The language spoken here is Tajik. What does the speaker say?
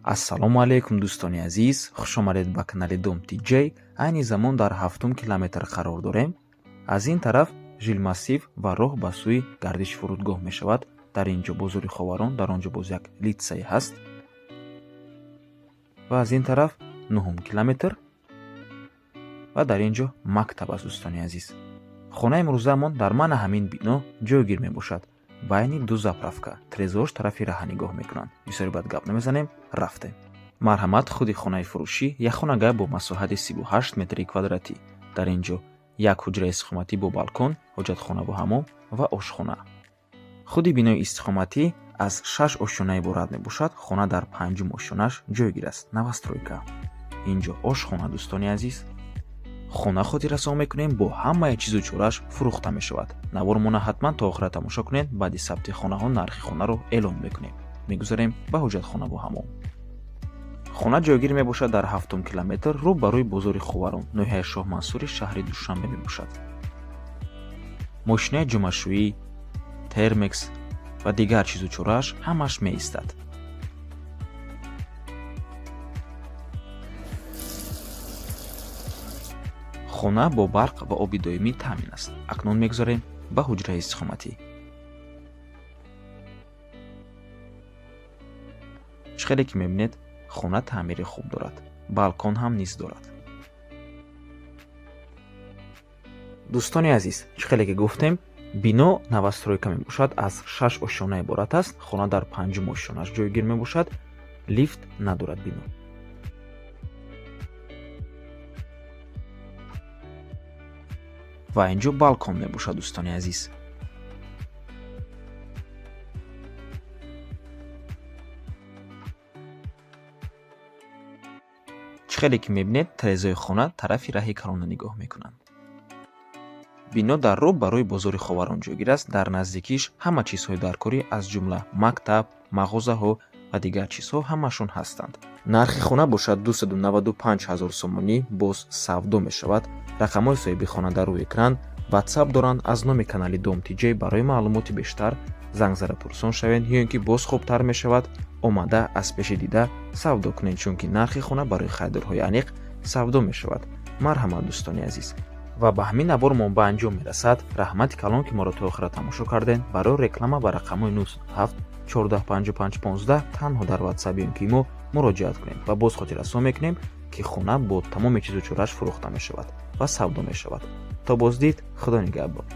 ассалому алайкум дӯстони азиз, хушомадед ба канали Dom TJ. Айни замон дар 7 километр қарор дорем. Аз ин тараф жилмассив ва роҳ ба сӯи гардиши фурудгоҳ мешавад. Дар инҷо бозори Ховарон, дар он ҷо боз як литсей ҳаст. Ва аз ин тараф 9 километр ва дар ин ҷо мактаб аст дӯстони азиз. хонаи имрӯзаамон дар маъна ҳамин бино ҷойгир мебошад. байни ду заправка трезош тарафи раҳа нигоҳ мекунанд. бисёри бад гап намезанем, рафтем. марҳамат, худи хонаи фурӯшӣ як хонагай бо масоҳати 38 метри квадратӣ. дар ин ҷо як ҳуҷраи истихоматӣ бо балкон, ҳоҷатхона бо ҳаммом ва ошхона. худи бинои истихоматӣ аз 6 ошёна иборат мебошад. хона дар 5 ошёнаш ҷойгир аст. навастройка. ин ҷо ошхона дӯстони азиз. хона хотиррасон мекунем, бо ҳамаи чизу чорааш фурӯхта мешавад. навормона ҳатман то охира тамошо кунед. баъди сабти хонаҳо нархи хонаро эълон мекунем. мегузарем ба ҳоҷатхона бо ҳаммом. хона ҷойгир мебошад дар 7 километр рӯ ба рӯи бозори Ховарон, ноҳияи Шоҳмансури шаҳри Душанбе мебошад. мошинаи ҷумашӯӣ, термекс ва дигар чизу чорааш ҳамаш меистад. хона бо барқ ва оби доимӣ таъмин аст. акнун мегузарем ба ҳуҷраи истихоматӣ. чӣ хеле ки мебинед, хона таъмири хуб дорад. балкон ҳам низ дорад. дӯстони азиз, чӣ хеле ки гуфтем, бино навастройка мебошад. аз 6 ошёна иборат аст. хона дар 5 ошёнаш ҷойгир мебошад. лифт надорад бино. ва ин ҷо балкон мебошад дӯстони азиз. чӣ хеле ки мебинед, трезои хона тарафи раҳи Калона нигоҳ мекунанд. бино дар рӯ ба рӯи бозори Ховарон ҷойгир аст. дар наздикиш ҳама чизҳои даркорӣ аз ҷумла мактаб, мағозаҳо ва дигар чизҳо ҳамашон ҳастанд. нархи хона бошад 295 000 сомонӣ. боз савдо мешавад. рақамҳои соҳиби хона дар рӯи экран. ватсап доранд. аз номи канали Dom TJ барои маълумоти бештар занг зада пурсон шавед, ё ин ки боз хубтар мешавад, омада аз пеши дида савдо кунед, чунки нархи хона барои харидорҳои аниқ савдо мешавад. марҳамат дӯстони азиз. ва ба ҳамин набормон ба анҷом мерасад. раҳмати калон ки моро то охира тамошо кардем. барои реклама ба рақамҳои 97 1455 15 танҳо дар ватсап ё ин ки имо муроҷиат кунед ва боз хотиррасон мекунем ки хона бо тамоми чизу чорааш фурӯхта мешавад ва савдо мешавад. то боздид, худо нигаҳбон.